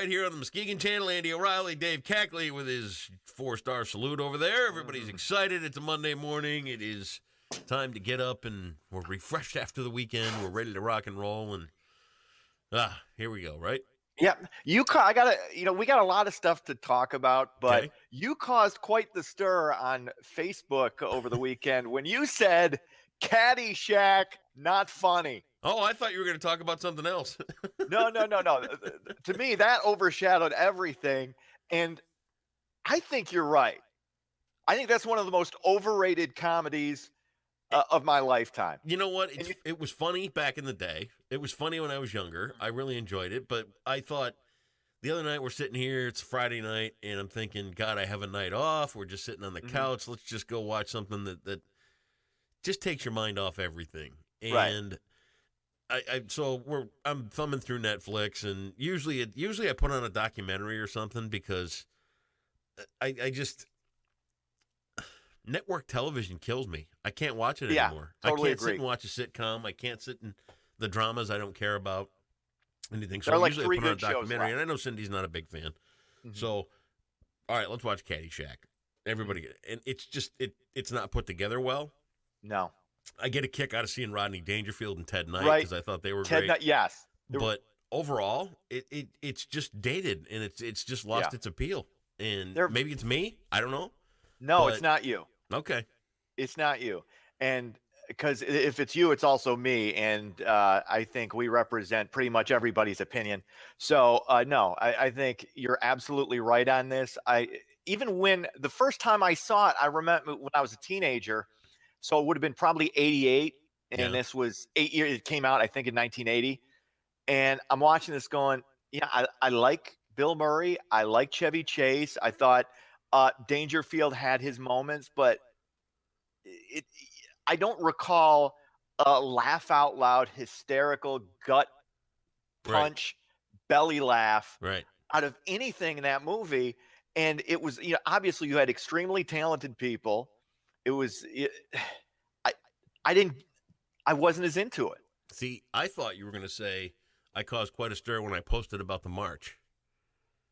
right here on the Muskegon Channel. Andy O'Reilly, Dave Cackley with his 4-star salute over there. Everybody's excited. It's a Monday morning. It is time to get up, and we're refreshed after the weekend. We're ready to rock and roll, and here we go, right? Yeah, we got a lot of stuff to talk about, but you caused quite the stir on Facebook over the weekend when you said Caddyshack, not funny. Oh, I thought you were going to talk about something else. No. To me, that overshadowed everything, and I think you're right. I think that's one of the most overrated comedies of my lifetime. You know what? It was funny back in the day. It was funny when I was younger. I really enjoyed it. But I thought the other night we're sitting here, it's Friday night, and I'm thinking, God, I have a night off. We're just sitting on the couch. Let's just go watch something that just takes your mind off everything. And I'm thumbing through Netflix, and usually I put on a documentary or something because I just network television kills me. I can't watch it anymore. Totally I can't agree. sit and watch a sitcom. I can't sit in the dramas I don't care about. Anything. So there are like usually 3 I put on a good shows documentary, left. and I know Cindy's not a big fan. So, all right, let's watch Caddyshack. Everybody, and it's not put together well. No. I get a kick out of seeing Rodney Dangerfield and Ted Knight because I thought they were Ted great. Knight, yes. But overall, it's just dated, and it's just lost its appeal. And maybe it's me. I don't know. No, it's not you. Okay. It's not you. And because if it's you, it's also me. And I think we represent pretty much everybody's opinion. So, no, I think you're absolutely right on this. Even when the first time I saw it, I remember when I was a teenager. So it would have been probably 88. And this was 8 years. It came out, I think, in 1980. And I'm watching this going, I like Bill Murray. I like Chevy Chase. I thought Dangerfield had his moments, but I don't recall a laugh out loud, hysterical gut punch, belly laugh out of anything in that movie. And it was, obviously you had extremely talented people. It was, I wasn't as into it. See, I thought you were going to say I caused quite a stir when I posted about the march.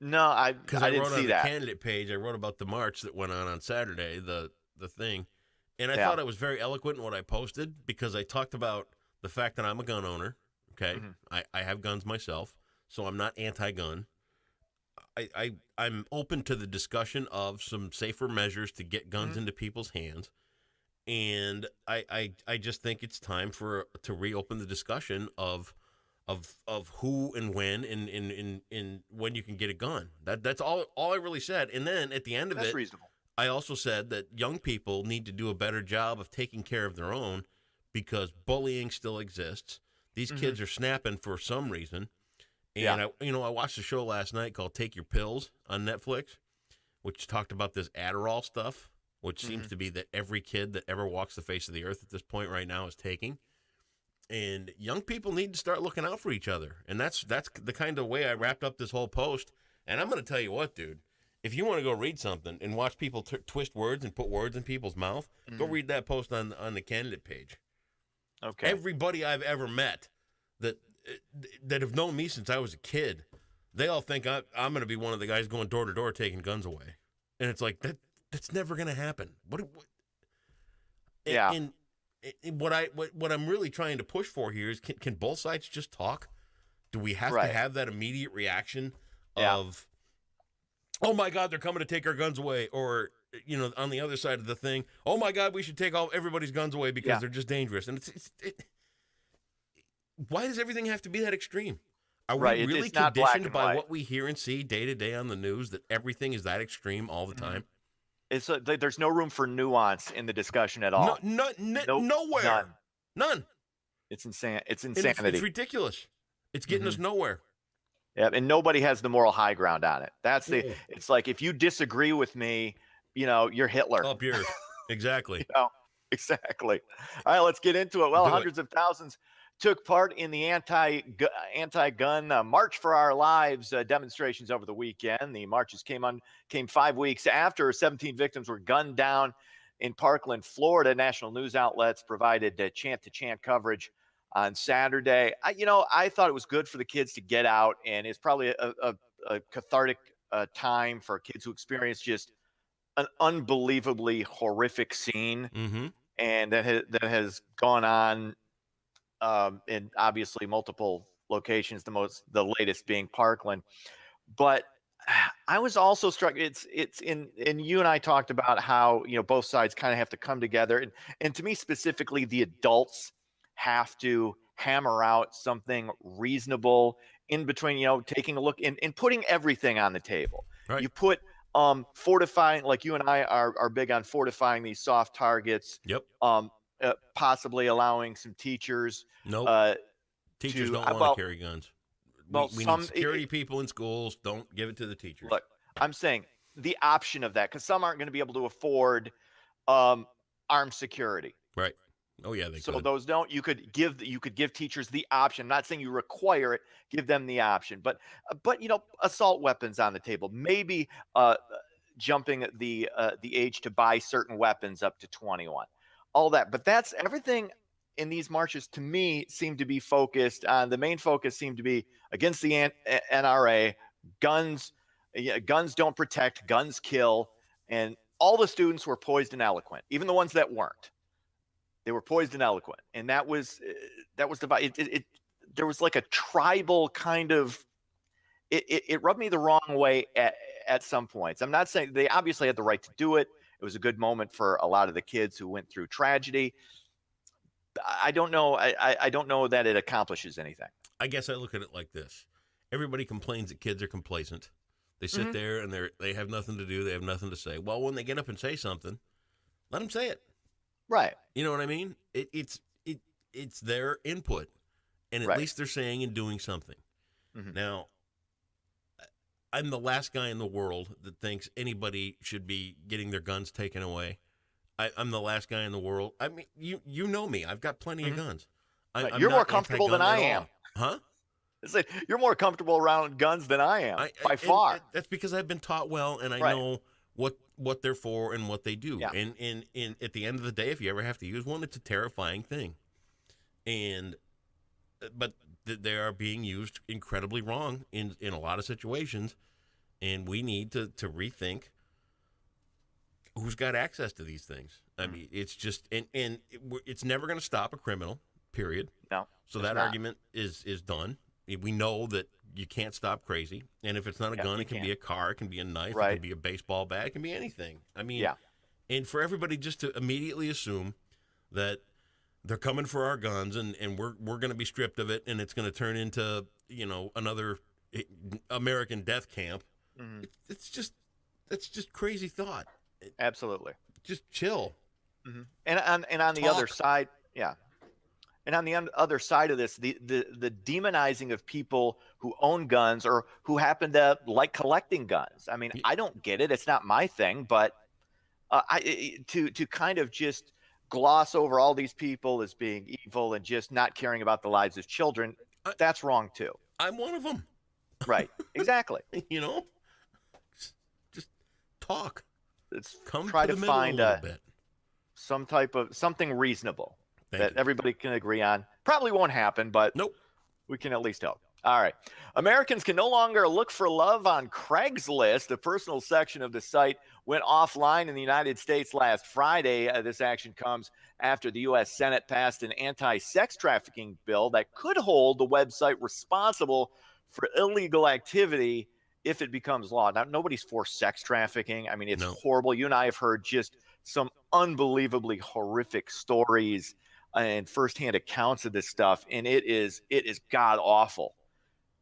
No, I didn't see that. Because I wrote on the candidate page, I wrote about the march that went on Saturday, the thing. And I thought I was very eloquent in what I posted because I talked about the fact that I'm a gun owner. Okay. I have guns myself, so I'm not anti-gun. I'm open to the discussion of some safer measures to get guns into people's hands. And I just think it's time to reopen the discussion of who and when and when you can get a gun. That's all I really said. And then at the end of That's reasonable. I also said that young people need to do a better job of taking care of their own because bullying still exists. These kids are snapping for some reason. And I watched a show last night called Take Your Pills on Netflix, which talked about this Adderall stuff, which seems to be that every kid that ever walks the face of the earth at this point right now is taking. And young people need to start looking out for each other. And that's the kind of way I wrapped up this whole post. And I'm going to tell you what, dude. If you want to go read something and watch people twist words and put words in people's mouth, go read that post on the candidate page. Okay. Everybody I've ever met that have known me since I was a kid, they all think I'm going to be one of the guys going door to door taking guns away. And it's like that's never going to happen. And what I'm really trying to push for here is can both sides just talk? Do we have to have that immediate reaction of oh my God, they're coming to take our guns away, or on the other side of the thing, oh my God, we should take everybody's guns away because they're just dangerous. And why does everything have to be that extreme? Are we really conditioned by what we hear and see day to day on the news that everything is that extreme all the time? There's no room for nuance in the discussion at all. Nowhere. None. It's insane. It's insanity. It's ridiculous. It's getting us nowhere. Yeah, and nobody has the moral high ground on it. It's like if you disagree with me, you're Hitler. Up yours. Exactly. Exactly. All right, let's get into it. Well, hundreds of thousands took part in the anti-gun March for Our Lives demonstrations over the weekend. The marches came 5 weeks after 17 victims were gunned down in Parkland, Florida. National news outlets provided chant-to-chant coverage on Saturday. I thought it was good for the kids to get out, and it's probably a a cathartic time for kids who experience just an unbelievably horrific scene, Mm-hmm. and that has gone on in obviously multiple locations. The latest being Parkland, but I was also struck. It's in, and you and I talked about how, both sides kind of have to come together, and to me specifically, the adults have to hammer out something reasonable in between. Taking a look and putting everything on the table. Right. You put fortifying, like you and I are big on fortifying these soft targets. Yep. Possibly allowing some teachers. Nope. Teachers don't want to carry guns. We need security people in schools. Don't give it to the teachers. Look, I'm saying the option of that, because some aren't going to be able to afford armed security. Right. Oh yeah, they so could. Those don't. You could give teachers the option. I'm not saying you require it. Give them the option, but assault weapons on the table. Maybe jumping the age to buy certain weapons up to 21. All that, but that's everything. In these marches, to me, seem to be focused on, the main focus seemed to be against the NRA. Guns don't protect, guns kill, and all the students were poised and eloquent, even the ones that weren't. They were poised and eloquent, and that was the there was like a tribal kind of. It rubbed me the wrong way at some points. I'm not saying they obviously had the right to do it. It was a good moment for a lot of the kids who went through tragedy. I don't know. I don't know that it accomplishes anything. I guess I look at it like this. Everybody complains that kids are complacent. They sit there and they have nothing to do. They have nothing to say. Well, when they get up and say something, let them say it. Right. You know what I mean? It's their input, and at least they're saying and doing something. Mm-hmm. Now, I'm the last guy in the world that thinks anybody should be getting their guns taken away. I'm the last guy in the world. I mean, you know me. I've got plenty of guns. You're more comfortable than I am. Huh? You're more comfortable around guns than I am, by far. That's because I've been taught well, and I know what they're for and what they do. Yeah. And at the end of the day, if you ever have to use one, it's a terrifying thing. But they are being used incredibly wrong in a lot of situations, and we need to rethink who's got access to these things. I mean, it's just, and it's never going to stop a criminal, period. No. So that argument is done. We know that you can't stop crazy. And if it's not a gun, it can be a car, it can be a knife, it can be a baseball bat, it can be anything. I mean, and for everybody just to immediately assume that they're coming for our guns and we're going to be stripped of it and it's going to turn into, another American death camp. Mm-hmm. That's just crazy thought. Absolutely. Just chill. Mm-hmm. And on the other side, and on the other side of this, the demonizing of people who own guns or who happen to like collecting guns. I mean, I don't get it. It's not my thing, but to kind of just gloss over all these people as being evil and just not caring about the lives of children, that's wrong too. I'm one of them. Right. Exactly. Just talk. Let's come try to find bit. something reasonable that everybody can agree on. Probably won't happen, but nope. We can at least hope. All right. Americans can no longer look for love on Craigslist. The personal section of the site went offline in the United States last Friday. This action comes after the U.S. Senate passed an anti-sex trafficking bill that could hold the website responsible for illegal activity if it becomes law. Now, nobody's for sex trafficking. I mean, it's horrible. You and I have heard just some unbelievably horrific stories and firsthand accounts of this stuff, and it is god awful.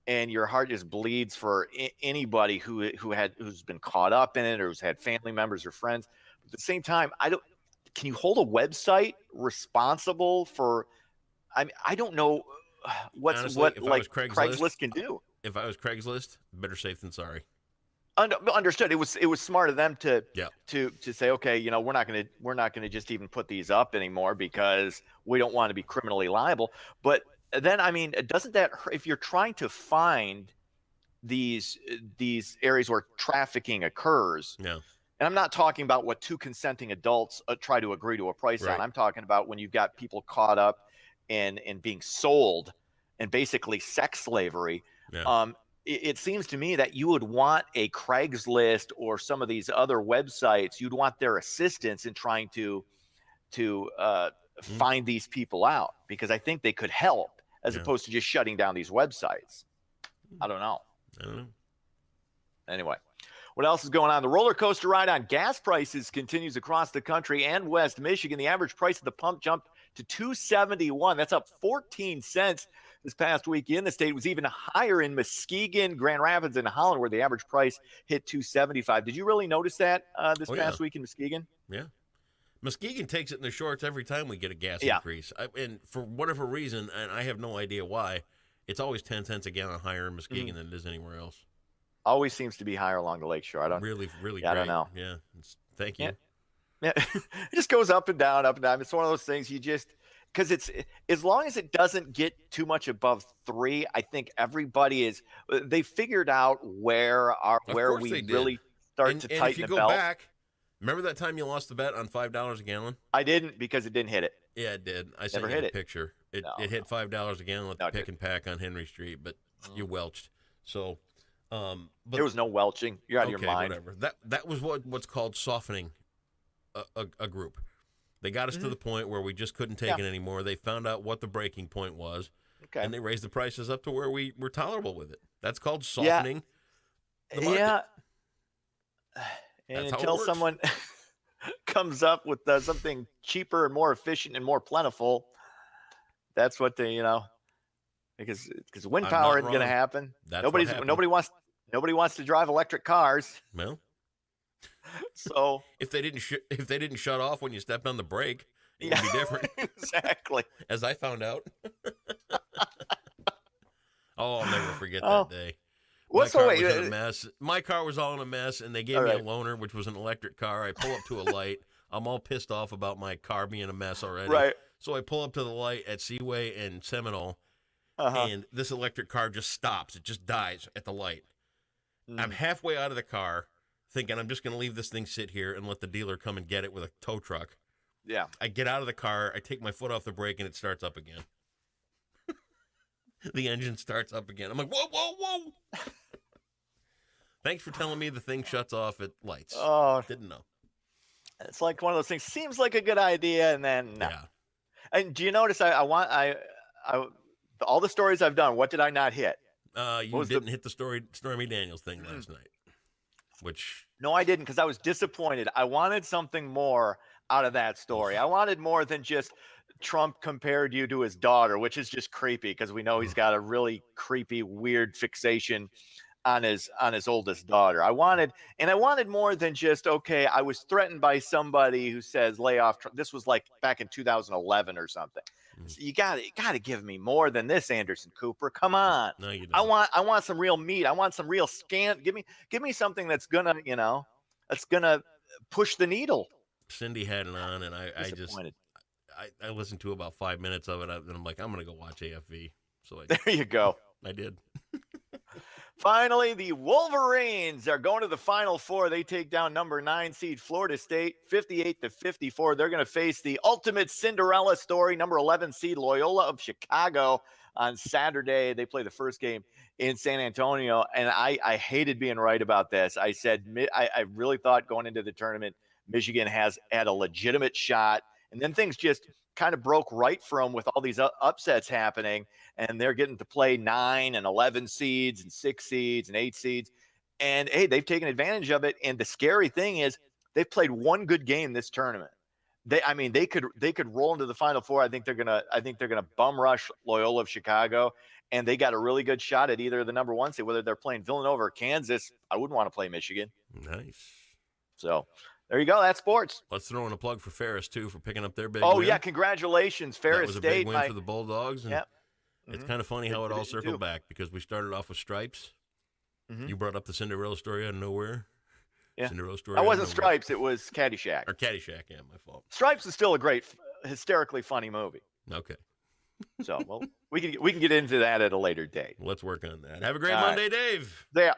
And your heart just bleeds for anybody who's been caught up in it or who's had family members or friends. But at the same time, can you hold a website responsible for? I mean, I don't know what Craigslist can do. If I was Craigslist, better safe than sorry. Understood. It was smart of them to say, okay, we're not going to just even put these up anymore because we don't want to be criminally liable. But then, I mean, doesn't that hurt if you're trying to find these areas where trafficking occurs? Yeah. And I'm not talking about what two consenting adults try to agree to a price on. I'm talking about when you've got people caught up in being sold and basically sex slavery. Yeah. it seems to me that you would want a Craigslist or some of these other websites. You'd want their assistance in trying to find these people out, because I think they could help as opposed to just shutting down these websites. I don't know. Anyway, what else is going on? The roller coaster ride on gas prices continues across the country and West Michigan. The average price of the pump jumped to $2.71. That's up 14 cents this past week in the state. It was even higher in Muskegon, Grand Rapids, and Holland, where the average price hit $2.75. Did you really notice that this past week in Muskegon? Yeah. Muskegon takes it in the shorts every time we get a gas increase. And for whatever reason, and I have no idea why, it's always 10 cents a gallon higher in Muskegon than it is anywhere else. Always seems to be higher along the lakeshore. I don't really great. I don't know. Yeah. Thank you. Yeah. It just goes up and down, up and down. It's one of those things you just, because it's, as long as it doesn't get too much above 3, I think everybody they figured out where we really start to tighten the belt. If you go back, remember that time you lost the bet on $5 a gallon? I didn't, because it didn't hit it. Yeah, it did. I sent you a picture. It hit $5 a gallon at the pick and pack on Henry Street, but you welched. So, but there was no welching. You're out of your mind. Whatever. That was what's called softening a group. They got us to the point where we just couldn't take it anymore. They found out what the breaking point was, and they raised the prices up to where we were tolerable with it. That's called softening the market. Yeah. And until someone comes up with something cheaper and more efficient and more plentiful, that's what they, because wind power isn't going to happen. Nobody wants to drive electric cars. Well, so if they didn't shut off when you stepped on the brake, it would be different. Exactly. As I found out. Oh, I'll never forget that day. My car was in a mess. My car was all in a mess, and they gave me a loaner, which was an electric car. I pull up to a light. I'm all pissed off about my car being a mess already. Right. So I pull up to the light at Seaway and Seminole, and this electric car just stops. It just dies at the light. I'm halfway out of the car, thinking I'm just going to leave this thing sit here and let the dealer come and get it with a tow truck. Yeah. I get out of the car. I take my foot off the brake, and it starts up again. The engine starts up again. I'm like, whoa, whoa, whoa. Thanks for telling me the thing shuts off at lights. Oh, didn't know. It's like one of those things. Seems like a good idea, and then no. Yeah. And do you notice? I all the stories I've done. What did I not hit? You didn't hit the Stormy Daniels thing last night. Which no, I didn't, because I was disappointed. I wanted something more out of that story. I wanted more than just Trump compared you to his daughter, which is just creepy, because we know he's got a really creepy, weird fixation on his oldest daughter. I wanted more than just, okay, I was threatened by somebody who says lay off Trump. This was like back in 2011 or something. So you got to give me more than this, Anderson Cooper. Come on. No, you don't. I want some real meat. I want some real give me something that's gonna, that's gonna push the needle. Cindy had it on, and I listened to about 5 minutes of it, and I'm like, I'm gonna go watch AFV. So there you go. I did. Finally, the Wolverines are going to the Final Four. They take down number 9 seed Florida State, 58-54. They're going to face the ultimate Cinderella story, number 11 seed Loyola of Chicago on Saturday. They play the first game in San Antonio, and I hated being right about this. I said I really thought going into the tournament, Michigan has had a legitimate shot, and then things just kind of broke right for them with all these upsets happening, and they're getting to play 9 and 11 seeds and 6 seeds and 8 seeds. And hey, they've taken advantage of it. And the scary thing is they've played one good game this tournament. They could roll into the Final Four. I think they're gonna bum rush Loyola of Chicago, and they got a really good shot at either the number 1 seed, whether they're playing Villanova or Kansas. I wouldn't want to play Michigan. Nice. So there you go. That's sports. Let's throw in a plug for Ferris too for picking up their big win. win. Yeah, congratulations, Ferris State. That was a big win for the Bulldogs. And yep. It's kind of funny how it all circled back, because we started off with Stripes. You brought up the Cinderella story out of nowhere. Yeah. Cinderella story. That wasn't Stripes. It was Caddyshack. Or Caddyshack. Yeah, my fault. Stripes is still a great, hysterically funny movie. Okay. So, well, we can get into that at a later date. Let's work on that. Have a great Monday, Dave. Yeah.